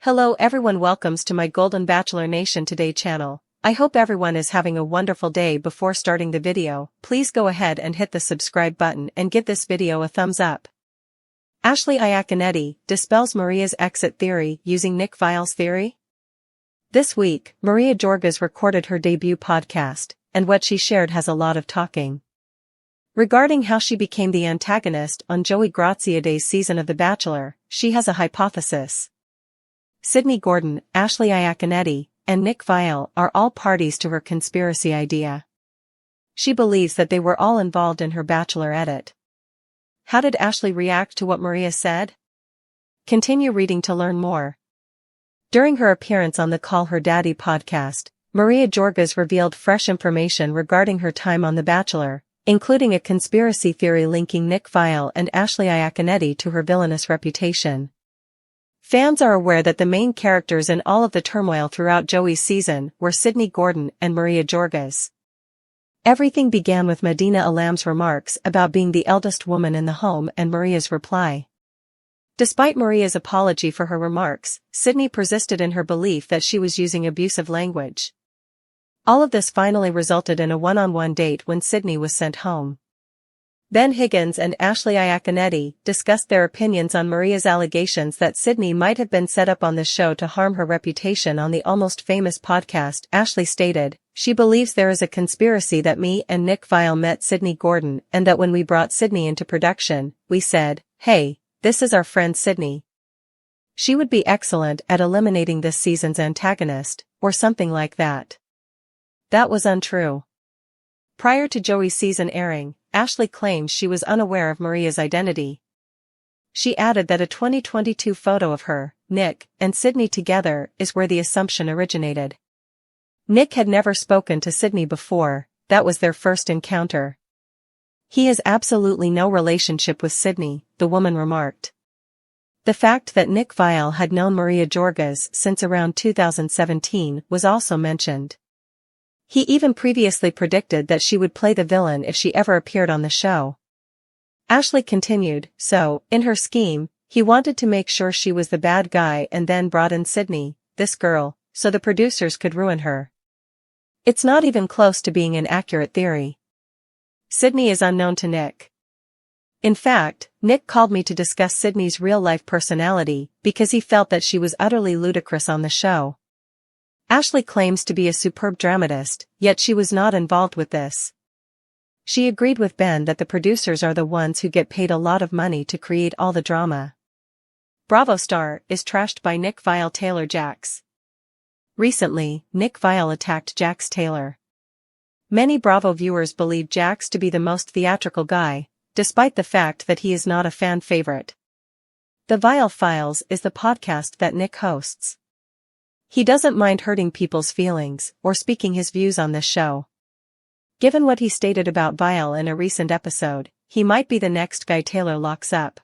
Hello everyone, welcomes to my Golden Bachelor Nation Today channel. I hope everyone is having a wonderful day. Before starting the video, please go ahead and hit the subscribe button and give this video a thumbs up. Ashley Iaconetti dispels Maria's exit theory using Nick Viall's theory. This week, Maria Jorges recorded her debut podcast, and what she shared has a lot of talking. Regarding how she became the antagonist on Joey Graziadei's season of The Bachelor, she has a hypothesis. Sydney Gordon, Ashley Iaconetti, and Nick Viall are all parties to her conspiracy idea. She believes that they were all involved in her Bachelor edit. How did Ashley react to what Maria said? Continue reading to learn more. During her appearance on the Call Her Daddy podcast, Maria Jorges revealed fresh information regarding her time on The Bachelor, including a conspiracy theory linking Nick Viall and Ashley Iaconetti to her villainous reputation. Fans are aware that the main characters in all of the turmoil throughout Joey's season were Sydney Gordon and Maria Jorges. Everything began with Medina Alam's remarks about being the eldest woman in the home and Maria's reply. Despite Maria's apology for her remarks, Sydney persisted in her belief that she was using abusive language. All of this finally resulted in a one-on-one date when Sydney was sent home. Ben Higgins and Ashley Iaconetti discussed their opinions on Maria's allegations that Sydney might have been set up on the show to harm her reputation on the Almost Famous podcast. Ashley stated, "She believes there is a conspiracy that me and Nick Viall met Sydney Gordon and that when we brought Sydney into production, we said, 'Hey, this is our friend Sydney. She would be excellent at eliminating this season's antagonist,' or something like that." That was untrue. Prior to Joey's season airing, Ashley claimed she was unaware of Maria's identity. She added that a 2022 photo of her, Nick, and Sydney together is where the assumption originated. Nick had never spoken to Sydney before, that was their first encounter. "He has absolutely no relationship with Sydney," the woman remarked. The fact that Nick Viall had known Maria Jorges since around 2017 was also mentioned. He even previously predicted that she would play the villain if she ever appeared on the show. Ashley continued, "So, in her scheme, he wanted to make sure she was the bad guy and then brought in Sydney, this girl, so the producers could ruin her. It's not even close to being an accurate theory. Sydney is unknown to Nick. In fact, Nick called me to discuss Sydney's real-life personality because he felt that she was utterly ludicrous on the show." Ashley claims to be a superb dramatist, yet she was not involved with this. She agreed with Ben that the producers are the ones who get paid a lot of money to create all the drama. Bravo star is trashed by Nick Viall. Taylor Jax. Recently, Nick Viall attacked Jax Taylor. Many Bravo viewers believe Jax to be the most theatrical guy, despite the fact that he is not a fan favorite. The Viall Files is the podcast that Nick hosts. He doesn't mind hurting people's feelings or speaking his views on this show. Given what he stated about Viall in a recent episode, he might be the next guy Taylor locks up.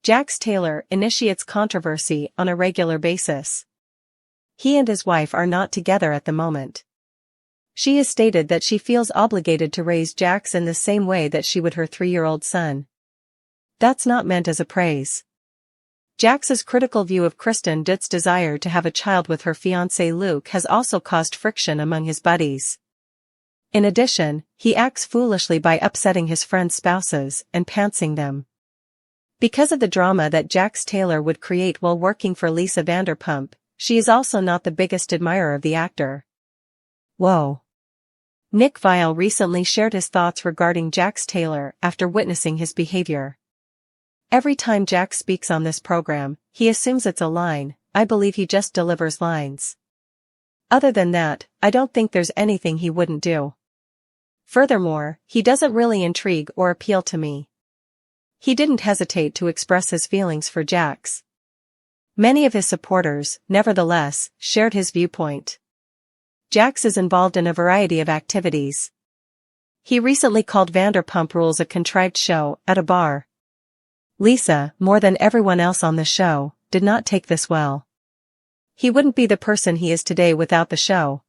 Jax Taylor initiates controversy on a regular basis. He and his wife are not together at the moment. She has stated that she feels obligated to raise Jax in the same way that she would her 3-year-old son. That's not meant as a praise. Jax's critical view of Kristen Dutt's desire to have a child with her fiancé Luke has also caused friction among his buddies. In addition, he acts foolishly by upsetting his friends' spouses and pantsing them. Because of the drama that Jax Taylor would create while working for Lisa Vanderpump, she is also not the biggest admirer of the actor. Whoa. Nick Viall recently shared his thoughts regarding Jax Taylor after witnessing his behavior. "Every time Jax speaks on this program, he assumes it's a line. I believe he just delivers lines. Other than that, I don't think there's anything he wouldn't do. Furthermore, he doesn't really intrigue or appeal to me." He didn't hesitate to express his feelings for Jax. Many of his supporters, nevertheless, shared his viewpoint. Jax is involved in a variety of activities. He recently called Vanderpump Rules a contrived show at a bar. Lisa, more than everyone else on the show, did not take this well. He wouldn't be the person he is today without the show.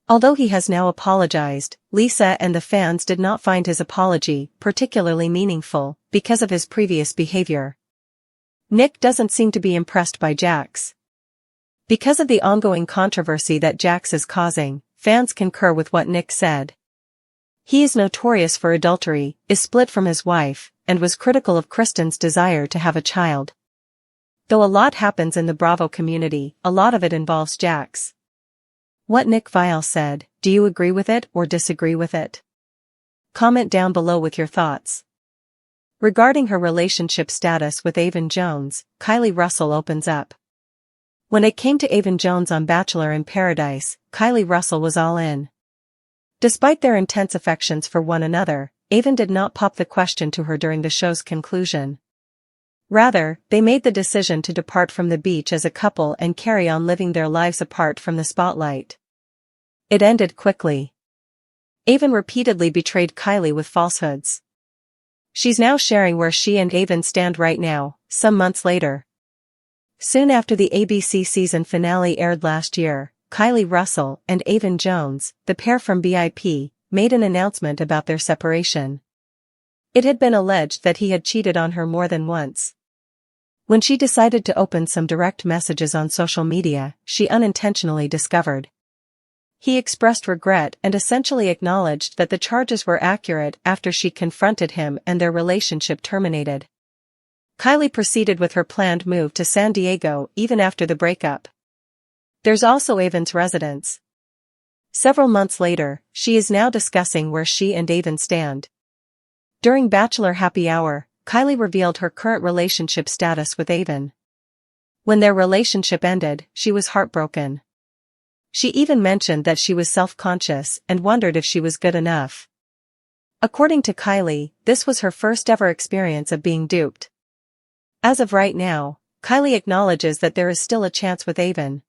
Although he has now apologized, Lisa and the fans did not find his apology particularly meaningful because of his previous behavior. Nick doesn't seem to be impressed by Jax. Because of the ongoing controversy that Jax is causing, fans concur with what Nick said. He is notorious for adultery, is split from his wife, and was critical of Kristen's desire to have a child. Though a lot happens in the Bravo community, a lot of it involves Jax. What Nick Viall said, do you agree with it or disagree with it? Comment down below with your thoughts. Regarding her relationship status with Avon Jones, Kylie Russell opens up. When it came to Avon Jones on Bachelor in Paradise, Kylie Russell was all in. Despite their intense affections for one another, Avon did not pop the question to her during the show's conclusion. Rather, they made the decision to depart from the beach as a couple and carry on living their lives apart from the spotlight. It ended quickly. Avon repeatedly betrayed Kylie with falsehoods. She's now sharing where she and Avon stand right now, some months later. Soon after the ABC season finale aired last year, Kylie Russell and Avon Jones, the pair from BIP, made an announcement about their separation. It had been alleged that he had cheated on her more than once. When she decided to open some direct messages on social media, she unintentionally discovered. He expressed regret and essentially acknowledged that the charges were accurate after she confronted him and their relationship terminated. Kylie proceeded with her planned move to San Diego even after the breakup. There's also Avon's residence. Several months later, she is now discussing where she and Avon stand. During Bachelor Happy Hour, Kylie revealed her current relationship status with Avon. When their relationship ended, she was heartbroken. She even mentioned that she was self-conscious and wondered if she was good enough. According to Kylie, this was her first ever experience of being duped. As of right now, Kylie acknowledges that there is still a chance with Avon.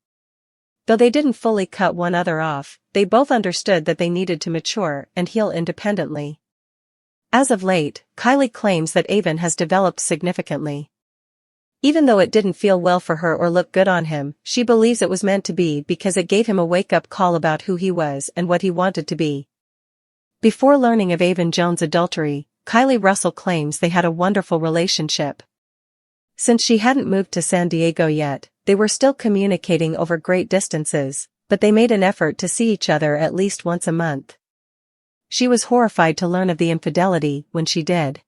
Though they didn't fully cut one another off, they both understood that they needed to mature and heal independently. As of late, Kylie claims that Avon has developed significantly. Even though it didn't feel well for her or look good on him, she believes it was meant to be because it gave him a wake-up call about who he was and what he wanted to be. Before learning of Avon Jones' adultery, Kylie Russell claims they had a wonderful relationship. Since she hadn't moved to San Diego yet, they were still communicating over great distances, but they made an effort to see each other at least once a month. She was horrified to learn of the infidelity when she did.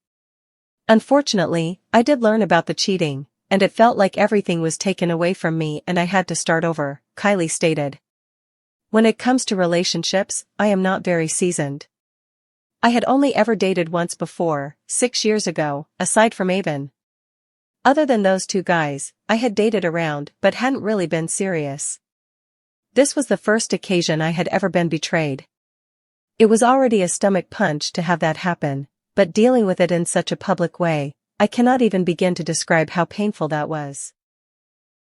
Unfortunately, I did learn about the cheating, and it felt like everything was taken away from me and I had to start over, Kylie stated. When it comes to relationships, I am not very seasoned. I had only ever dated once before, 6 years ago, aside from Avon. Other than those two guys, I had dated around but hadn't really been serious. This was the first occasion I had ever been betrayed. It was already a stomach punch to have that happen, but dealing with it in such a public way, I cannot even begin to describe how painful that was.